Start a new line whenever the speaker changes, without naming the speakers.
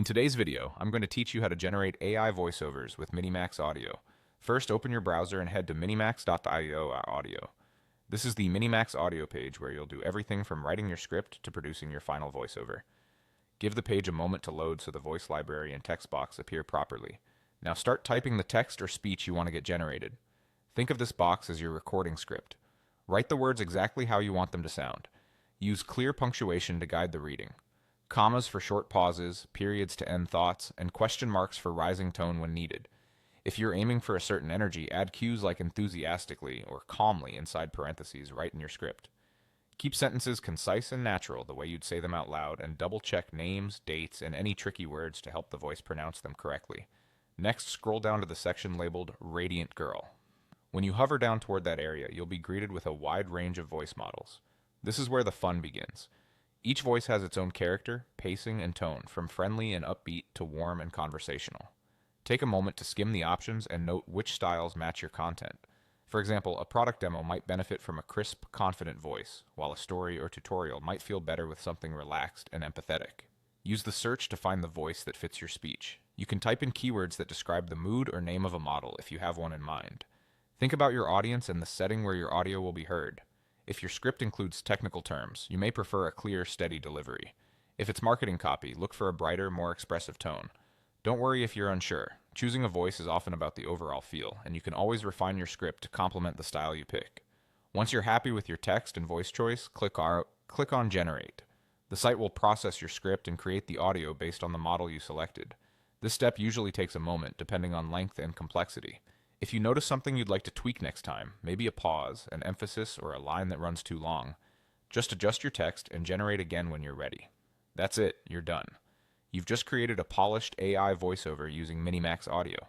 In today's video, I'm going to teach you how to generate AI voiceovers with Minimax Audio. First, open your browser and head to minimax.io audio. This is the Minimax Audio page where you'll do everything from writing your script to producing your final voiceover. Give the page a moment to load so the voice library and text box appear properly. Now start typing the text or speech you want to get generated. Think of this box as your recording script. Write the words exactly how you want them to sound. Use clear punctuation to guide the reading. Commas for short pauses, periods to end thoughts, and question marks for rising tone when needed. If you're aiming for a certain energy, add cues like enthusiastically or calmly inside parentheses right in your script. Keep sentences concise and natural the way you'd say them out loud, and double-check names, dates, and any tricky words to help the voice pronounce them correctly. Next, scroll down to the section labeled Radiant Girl. When you hover down toward that area, you'll be greeted with a wide range of voice models. This is where the fun begins. Each voice has its own character, pacing, and tone, from friendly and upbeat to warm and conversational. Take a moment to skim the options and note which styles match your content. For example, a product demo might benefit from a crisp, confident voice, while a story or tutorial might feel better with something relaxed and empathetic. Use the search to find the voice that fits your speech. You can type in keywords that describe the mood or name of a model if you have one in mind. Think about your audience and the setting where your audio will be heard. If your script includes technical terms, you may prefer a clear, steady delivery. If it's marketing copy, look for a brighter, more expressive tone. Don't worry if you're unsure. Choosing a voice is often about the overall feel, and you can always refine your script to complement the style you pick. Once you're happy with your text and voice choice, click on Generate. The site will process your script and create the audio based on the model you selected. This step usually takes a moment, depending on length and complexity. If you notice something you'd like to tweak next time, maybe a pause, an emphasis, or a line that runs too long, just adjust your text and generate again when you're ready. That's it, you're done. You've just created a polished AI voiceover using Minimax Audio.